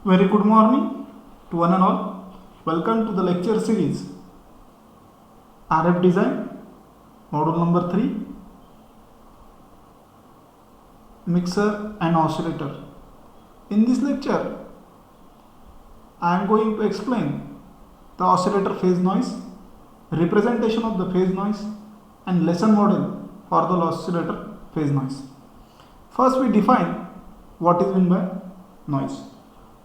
Very good morning to one and all. Welcome to the lecture series RF Design, module number 3, Mixer and Oscillator. In this lecture, I am going to explain the oscillator phase noise, representation of the phase noise, and lesson model for the oscillator phase noise. First, we define what is meant by noise.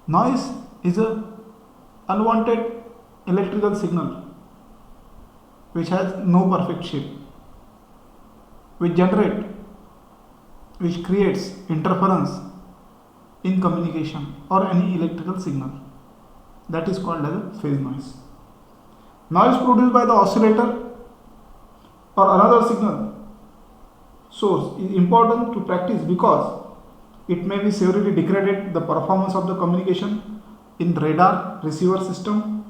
Noise is a unwanted electrical signal which has no perfect shape, which creates interference in communication or any electrical signal. That is called as a phase noise. Noise produced by the oscillator or another signal source is important to practice because it may be severely degrade the performance of the communication in radar receiver system.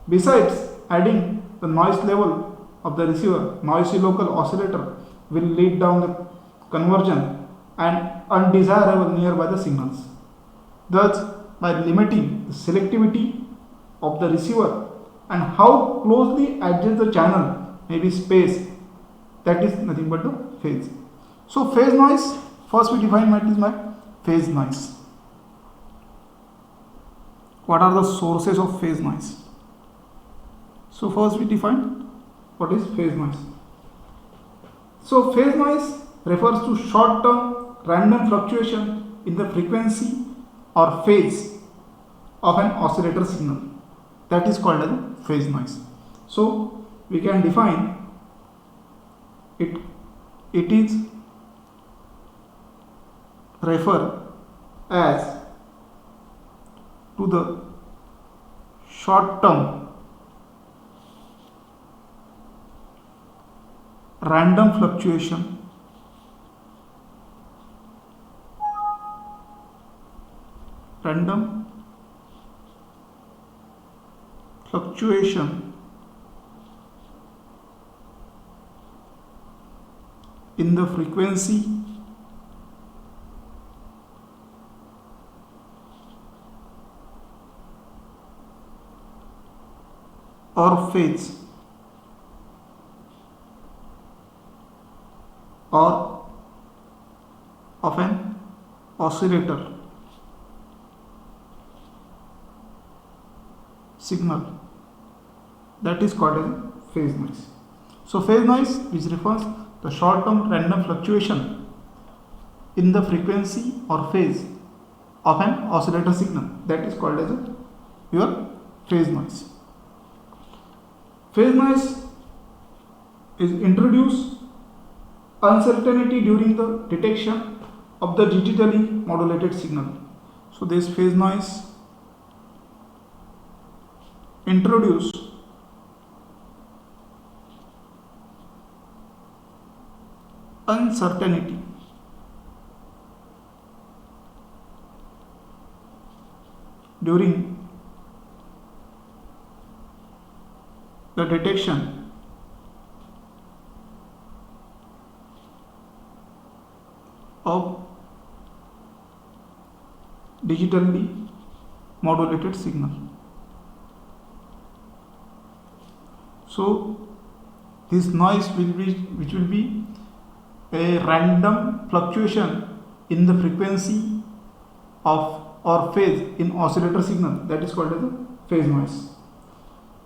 Besides adding the noise level of the receiver, noisy local oscillator will lead down the conversion and undesirable nearby the signals. Thus, by limiting the selectivity of the receiver and how closely adjacent the channel may be spaced, that is nothing but the phase. So phase noise, first we define what is my phase noise. What are the sources of phase noise? So first we define what is phase noise. So phase noise refers to short-term random fluctuation in the frequency or phase of an oscillator signal. That is called as phase noise. So we can define it. It is refer as to the short-term random fluctuation in the frequency or phase or of an oscillator signal, that is called as phase noise. So phase noise, which refers the short-term random fluctuation in the frequency or phase of an oscillator signal, that is called as your phase noise. Phase noise is introduce uncertainty during the detection of the digitally modulated signal. So this phase noise introduce uncertainty during the detection of digitally modulated signal. So this noise which will be a random fluctuation in the frequency of or phase in oscillator signal, that is called as a phase noise.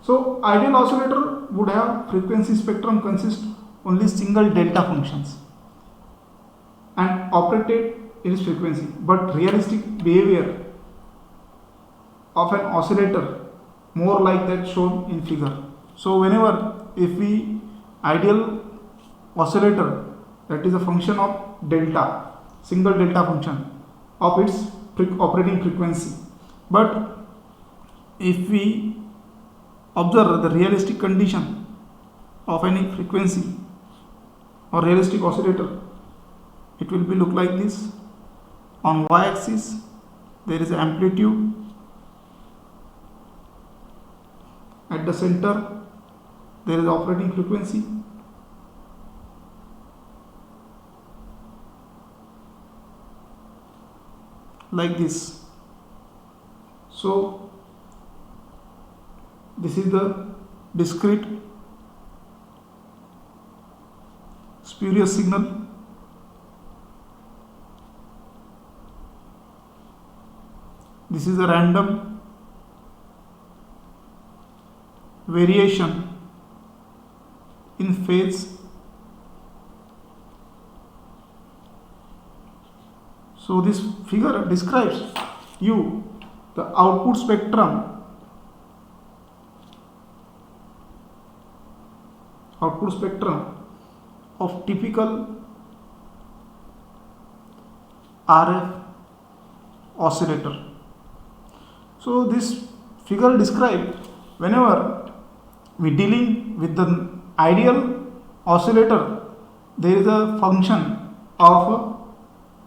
So ideal oscillator would have frequency spectrum consist only single delta functions and operated in its frequency, but realistic behavior of an oscillator more like that shown in figure. So whenever if we ideal oscillator, that is a function of delta, single delta function of its operating frequency, but if we observe the realistic condition of any frequency or realistic oscillator, it will be look like this. On y-axis there is amplitude, at the center there is operating frequency, like this. So this is the discrete spurious signal. This is a random variation in phase. So this figure describes you the output spectrum of typical RF oscillator. So this figure describes whenever we dealing with the ideal oscillator, there is a function of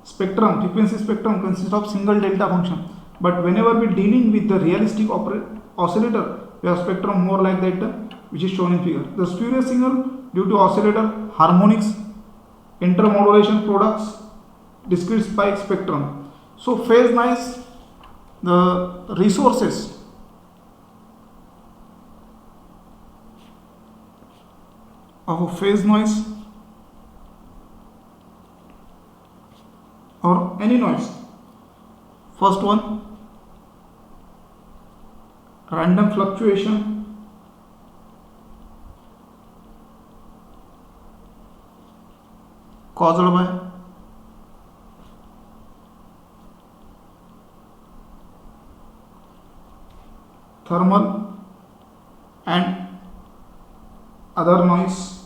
spectrum, frequency spectrum consists of single delta function. But whenever we dealing with the realistic oscillator, we have spectrum more like that, which is shown in figure. The spurious signal due to oscillator harmonics, intermodulation products, discrete spike spectrum. So phase noise, the resources of a phase noise or any noise. First one, random fluctuation caused by thermal and other noise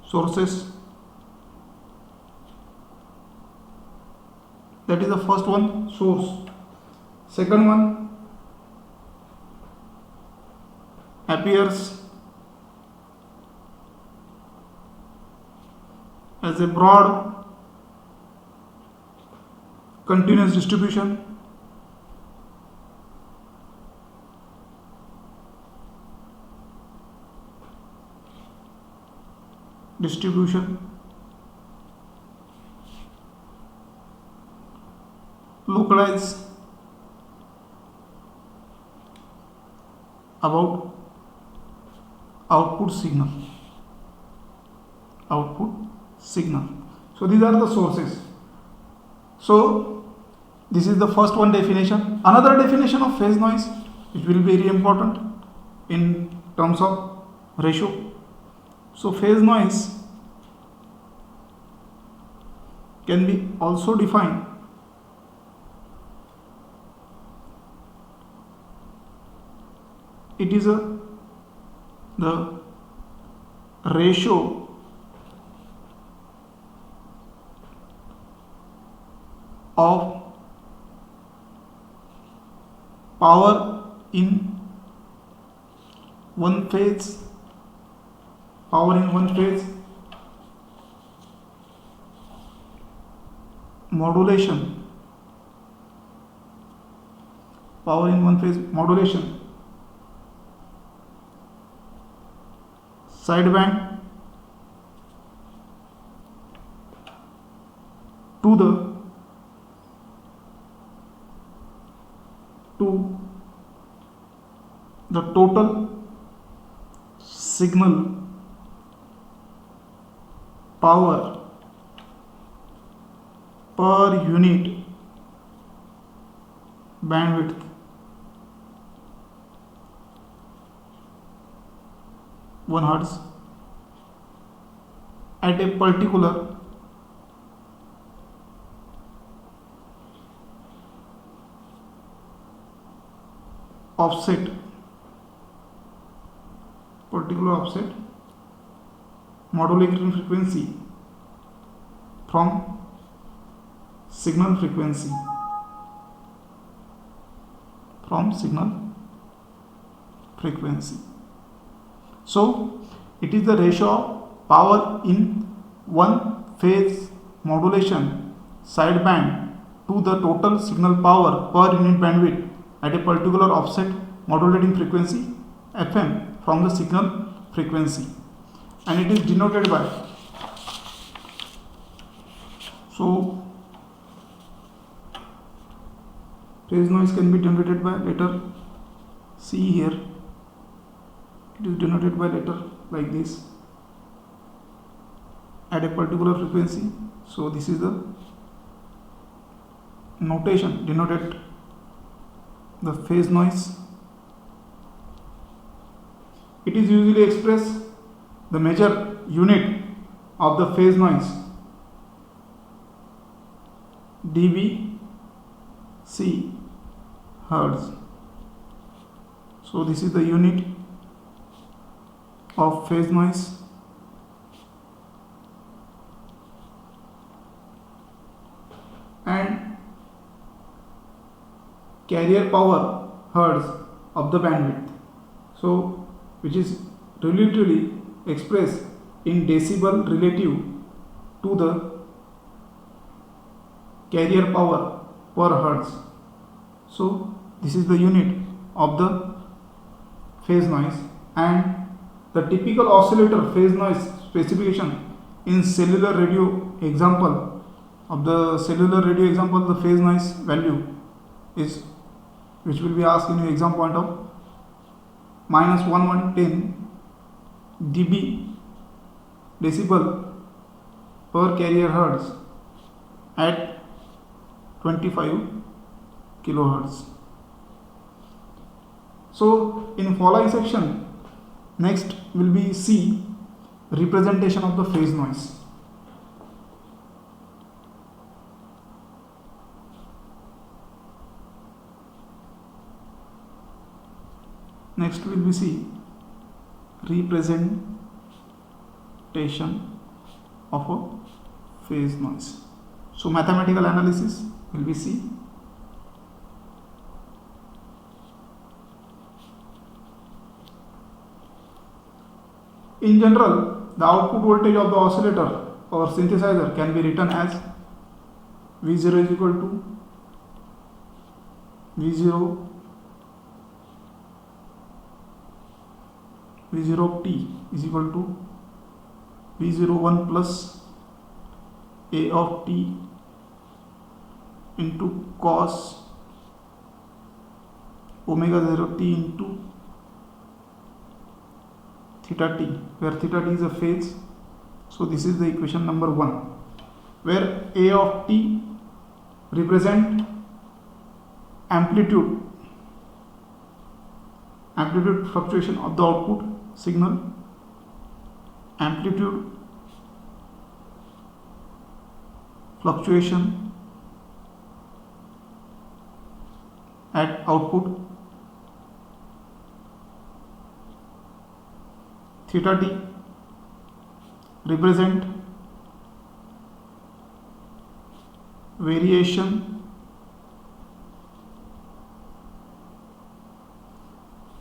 sources. That is the first one, source. Second one appears as a broad continuous distribution localized about output signal. So these are the sources. So this is the first one definition. Another definition of phase noise, which will be very important in terms of ratio. So phase noise can be also defined the ratio of power in one phase modulation sideband to the total signal power per unit bandwidth Hz at a particular offset modulating frequency from signal frequency. So it is the ratio of power in one phase modulation sideband to the total signal power per unit bandwidth at a particular offset modulating frequency FM from the signal frequency, and it is denoted by, so phase noise can be denoted by letter C here. It is denoted by letter like this at a particular frequency. So this is the notation denoted the phase noise. It is usually expressed the measure unit of the phase noise dB C hertz. So this is the unit of phase noise. And carrier power hertz of the bandwidth, so which is relatively expressed in decibel relative to the carrier power per hertz. So this is the unit of the phase noise. And the typical oscillator phase noise specification in cellular radio example, of the cellular radio example, the phase noise value is, which will be asked in your exam point of, minus 1110 dB decibel per carrier hertz at 25 kilohertz. So in following section, next will be C, representation of the phase noise. Next will be C, representation of a phase noise. So mathematical analysis will be C. In general, the output voltage of the oscillator or synthesizer can be written as V0 is equal to V0 of t is equal to V01 plus A of t into cos omega 0 t into theta t, where theta t is a phase. So this is the equation number 1, where A of t represent amplitude fluctuation of the output signal, amplitude fluctuation at output, theta t represent variation,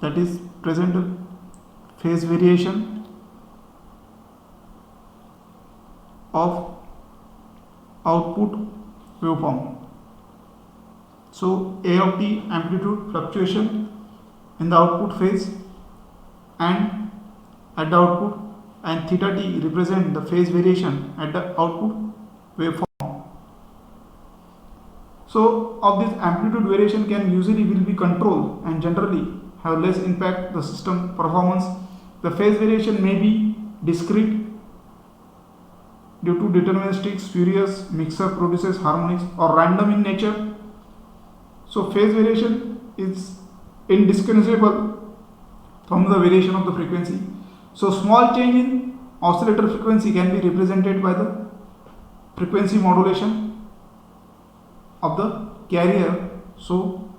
that is present phase variation of output waveform. So A of t amplitude fluctuation in the output phase and at the output, and theta t represent the phase variation at the output waveform. So of this amplitude variation can usually will be controlled and generally have less impact the system performance. The phase variation may be discrete due to deterministic, spurious, mixer produces harmonics, or random in nature. So phase variation is indistinguishable from the variation of the frequency. So small change in oscillator frequency can be represented by the frequency modulation of the carrier. So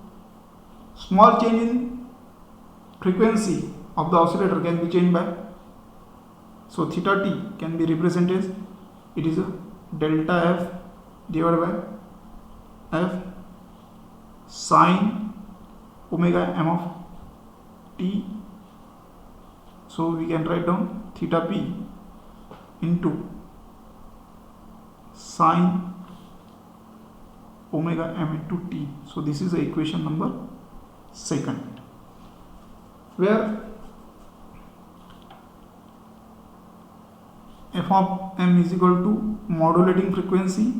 small change in frequency of the oscillator can be changed by, so theta t can be represented, it is a delta f divided by f sine omega m of t. So we can write down theta p into sine omega m into t. So this is the equation number 2, where f of m is equal to modulating frequency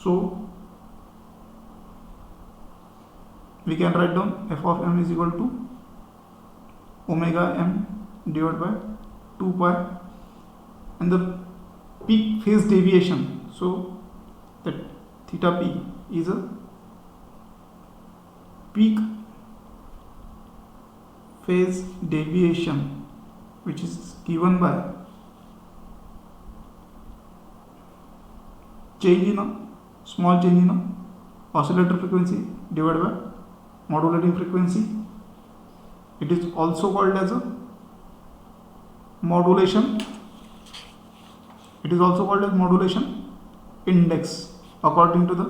So we can write down f of m is equal to omega m divided by 2 pi, and the peak phase deviation, so that theta p is a peak phase deviation which is given by small change in oscillator frequency divided by modulating frequency. It is also called as a modulation. It is also called as modulation index according to the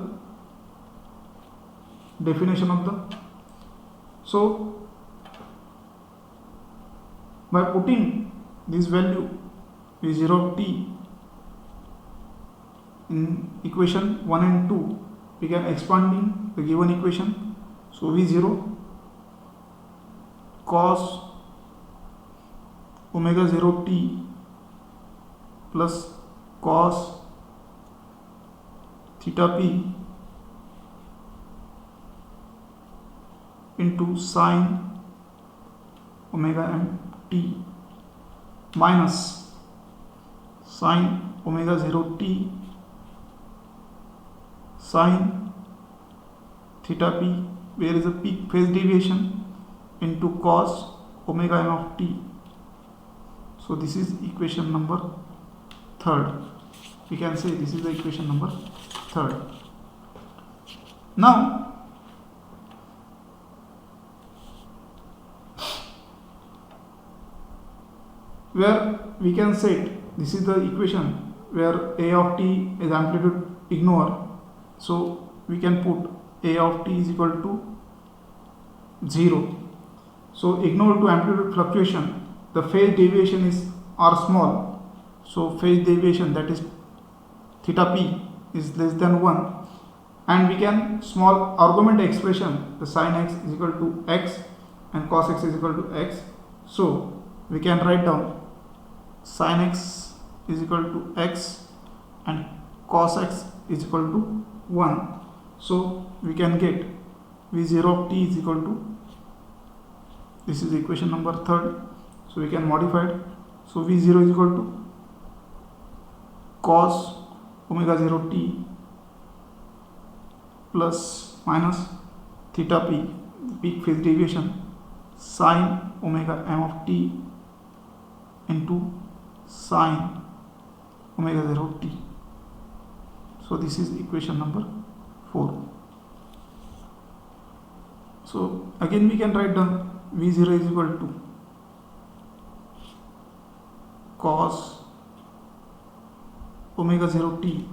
definition of the. So by putting this value v0 of t in equation 1 and 2, we can expanding the given equation. So v0 cos omega 0 t plus cos theta p into sin omega m t minus sin omega 0 t sin theta p, where is a peak phase deviation, into cos omega m of t. So this is equation number 3rd. We can say this is the equation number 3rd. Now where we can set, this is the equation where a of t is amplitude ignore, so we can put a of t is equal to 0. So ignore to amplitude fluctuation, the phase deviation is r small, so phase deviation, that is theta p, is less than 1, and we can small augment expression, the sin x is equal to x and cos x is equal to x. So we can write down sin x is equal to x and cos x is equal to 1. So we can get v0 of t is equal to, this is equation number 3rd, so we can modify it. So v0 is equal to cos omega 0 t plus minus theta p, peak phase deviation, sin omega m of t into sin omega 0 t. So this is equation number 4. So again we can write down v0 is equal to cos omega 0 t.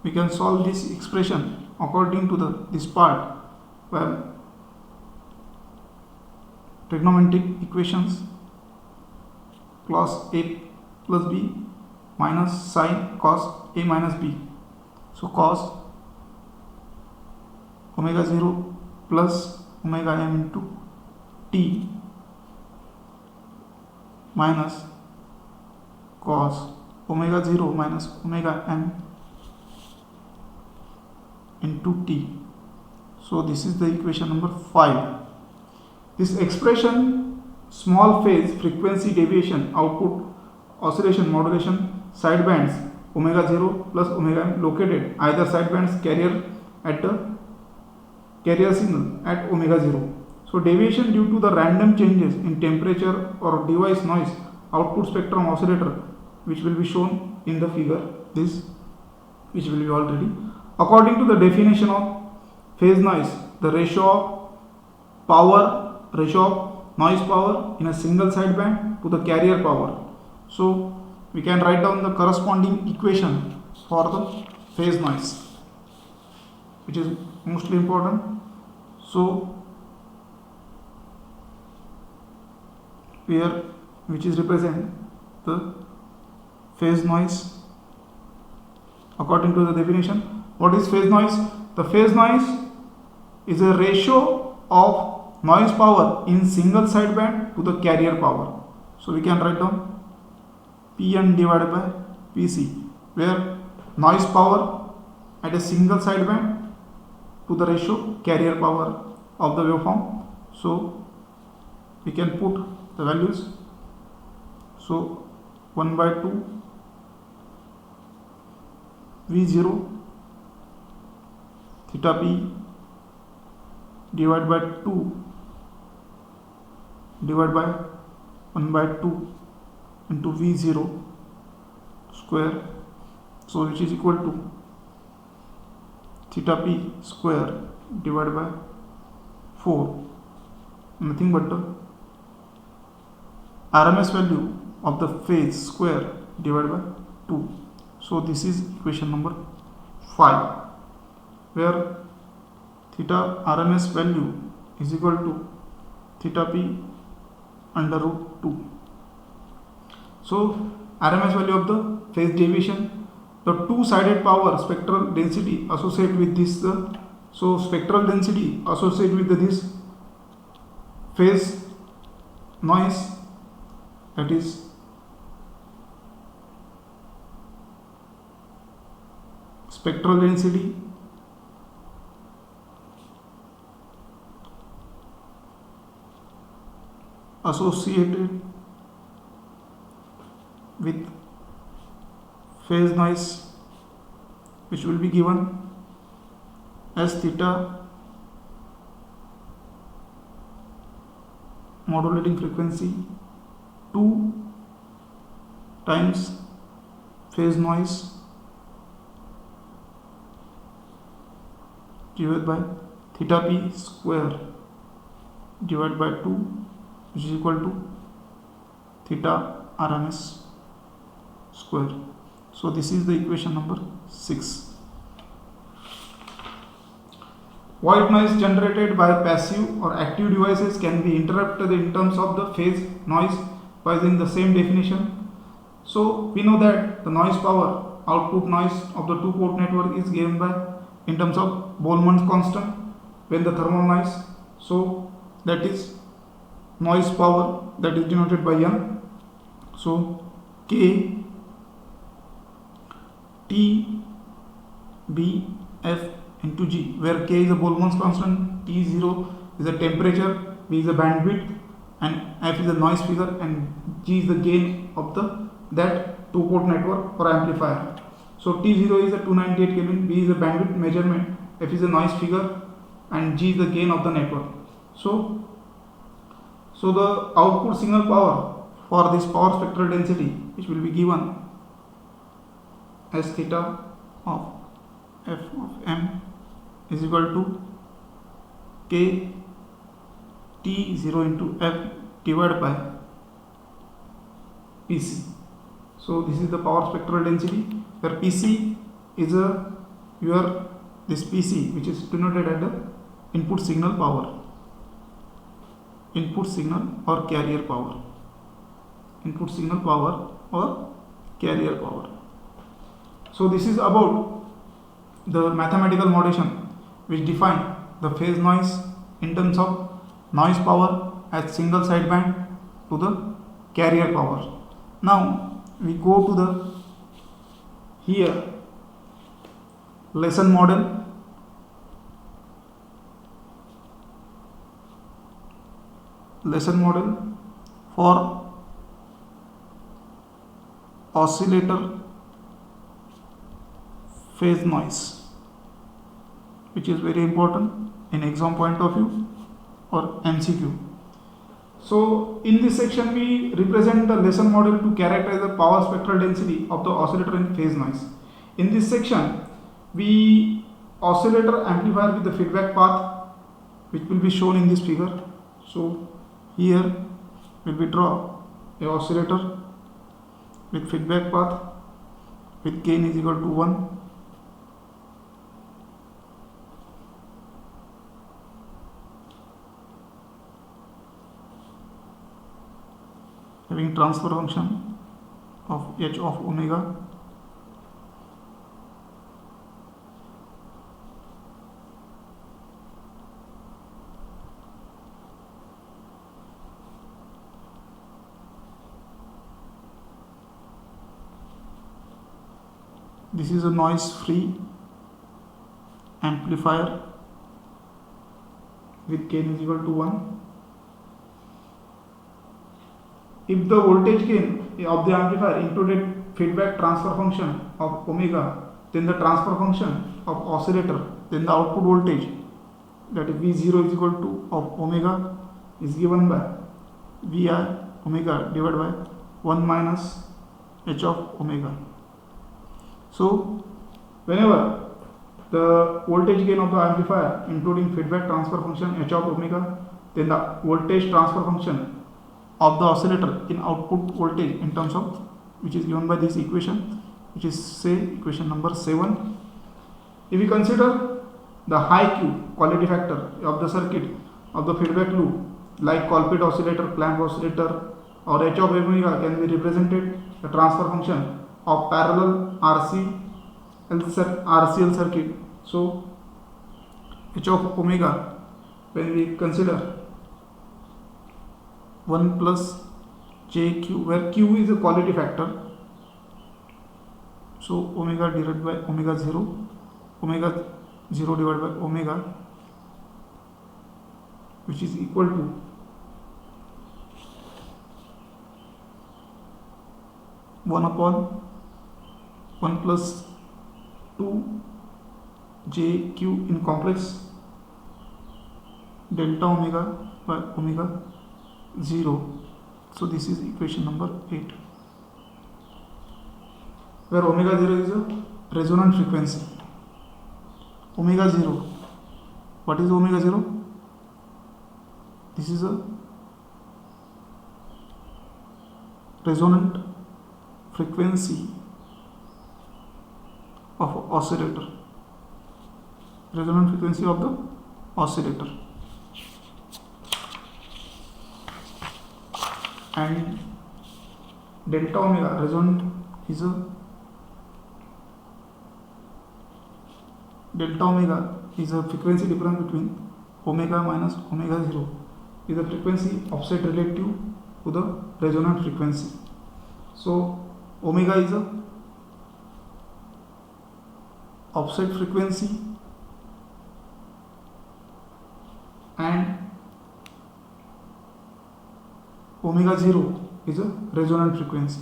We can solve this expression according to this part where trigonometric equations, cos a plus b minus sin cos a minus b. So cos omega 0 plus omega m into t minus cos omega 0 minus omega m into t. So this is the equation number 5. This expression, small phase frequency deviation, output oscillation modulation sidebands omega 0 plus omega m located either sidebands carrier at the carrier signal at omega 0. So deviation due to the random changes in temperature or device noise output spectrum oscillator, which will be shown in the figure, this which will be already. According to the definition of phase noise, the ratio of noise power in a single sideband to the carrier power. So we can write down the corresponding equation for the phase noise, which is mostly important. So here, which is represent the phase noise according to the definition. What is phase noise? The phase noise is a ratio of noise power in single sideband to the carrier power. So we can write down Pn divided by Pc, where noise power at a single sideband to the ratio carrier power of the waveform. So we can put the values. So 1 by 2 V0 theta p divided by 2 divided by 1 by 2 into V0 square, so which is equal to theta p square divided by 4, nothing but the RMS value of the phase square divided by 2. So this is equation number 5, where theta RMS value is equal to theta p under root 2. So RMS value of the phase deviation, the two-sided power spectral density associated with this, so spectral density associated with this phase noise, that is spectral density associated with phase noise, which will be given as theta modulating frequency 2 times phase noise divided by theta p square divided by 2, which is equal to theta RMS square. So this is the equation number 6. White noise generated by passive or active devices can be interrupted in terms of the phase noise by using the same definition. So we know that the noise power, output noise of the two-port network, is given by in terms of Boltzmann constant when the thermal noise. So that is noise power, that is denoted by N. So K T B F into G, where K is a Boltzmann constant, T0 is a temperature, B is a bandwidth, and F is a noise figure, and G is the gain of that two-port network or amplifier. So T0 is a 298 Kelvin, B is a bandwidth measurement, F is a noise figure, and G is the gain of the network. So the output signal power for this power spectral density, which will be given as theta of F of M is equal to K T0 into F divided by PC. So this is the power spectral density, where PC is this PC, which is denoted as the input signal power, input signal or carrier power, input signal power or carrier power. So this is about the mathematical notation which define the phase noise in terms of noise power as single sideband to the carrier power. Now we go to the here lesson model. Lesson model for oscillator phase noise, which is very important in exam point of view or MCQ. So in this section we represent the lesson model to characterize the power spectral density of the oscillator in phase noise. In this section we oscillator amplifier with the feedback path, which will be shown in this figure. So here we will draw a oscillator with feedback path with gain is equal to 1. Having transfer function of h of omega this is a noise free amplifier with gain is equal to 1. If the voltage gain of the amplifier included feedback transfer function of omega, then the transfer function of oscillator, then the output voltage, that is V0 is equal to of omega, is given by Vi omega divided by 1 minus h of omega. So whenever the voltage gain of the amplifier including feedback transfer function h of omega, then the voltage transfer function of the oscillator in output voltage in terms of, which is given by this equation, which is say equation number 7. If we consider the high Q quality factor of the circuit of the feedback loop, like Colpite oscillator, clamp oscillator, or h of omega can be represented the transfer function of parallel RCL circuit. So h of omega, when we consider 1 plus jq, where q is a quality factor, so omega divided by omega 0 divided by omega, which is equal to 1 upon 1 plus 2 jq in complex delta omega by omega 0. So this is equation number 8, where omega 0 is a resonant frequency. Omega 0, what is omega 0? This is a resonant frequency of oscillator, resonant frequency of the oscillator, and delta omega resonant is a frequency difference between omega minus omega 0 is a frequency offset relative to the resonant frequency. So omega is a offset frequency and omega 0 is a resonant frequency.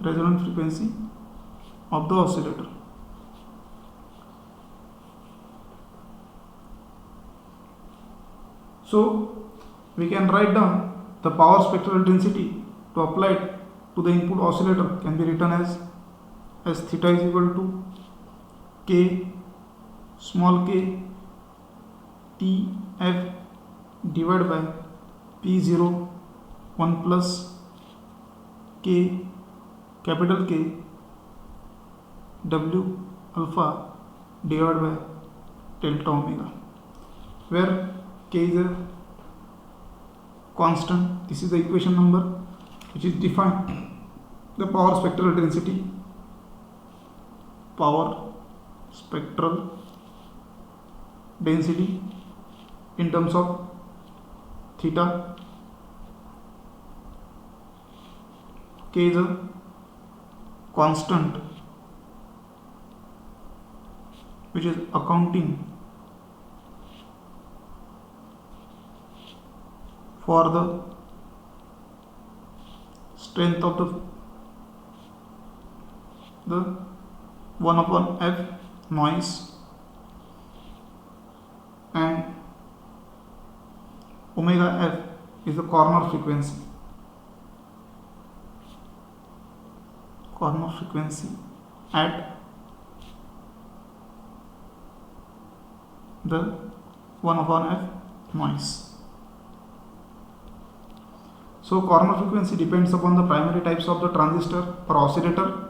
Resonant frequency of the oscillator. So we can write down the power spectral density to apply it to the input oscillator can be written as theta is equal to k small k T f divided by P0 1 plus k capital K W alpha divided by delta omega, where k is a constant. This is the equation number which is defined the power spectral density, in terms of theta. K is a constant which is accounting for the strength of the 1 upon f noise, and omega f is the corner frequency at the 1 upon f noise. So corner frequency depends upon the primary types of the transistor or oscillator,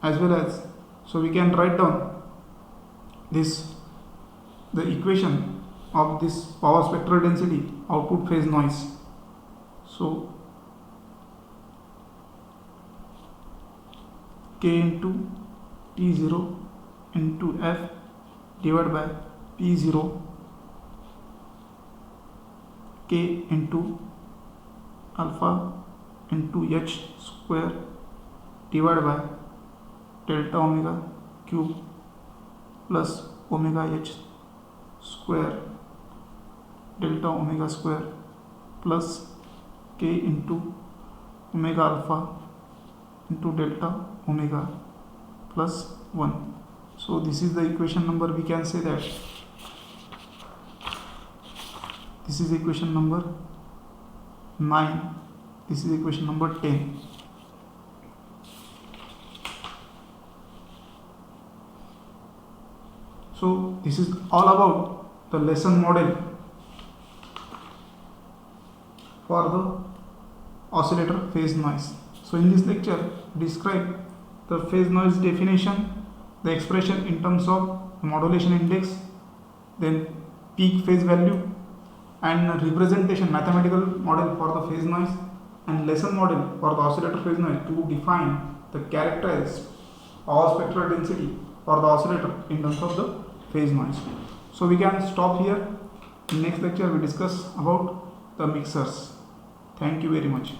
as well as, so we can write down the equation of this power spectral density output phase noise. So K into T0 into F divided by P0 K into alpha into H square divided by delta omega cube plus omega h square delta omega square plus k into omega alpha into delta omega plus 1. So this is the equation number, we can say that this is equation number 9, this is equation number 10. So this is all about the lesson model for the oscillator phase noise. So in this lecture, describe the phase noise definition, the expression in terms of modulation index, then peak phase value, and representation, mathematical model for the phase noise, and lesson model for the oscillator phase noise to define the characteristics or spectral density for the oscillator in terms of the phase noise. So we can stop here. In next lecture we discuss about the mixers. Thank you very much.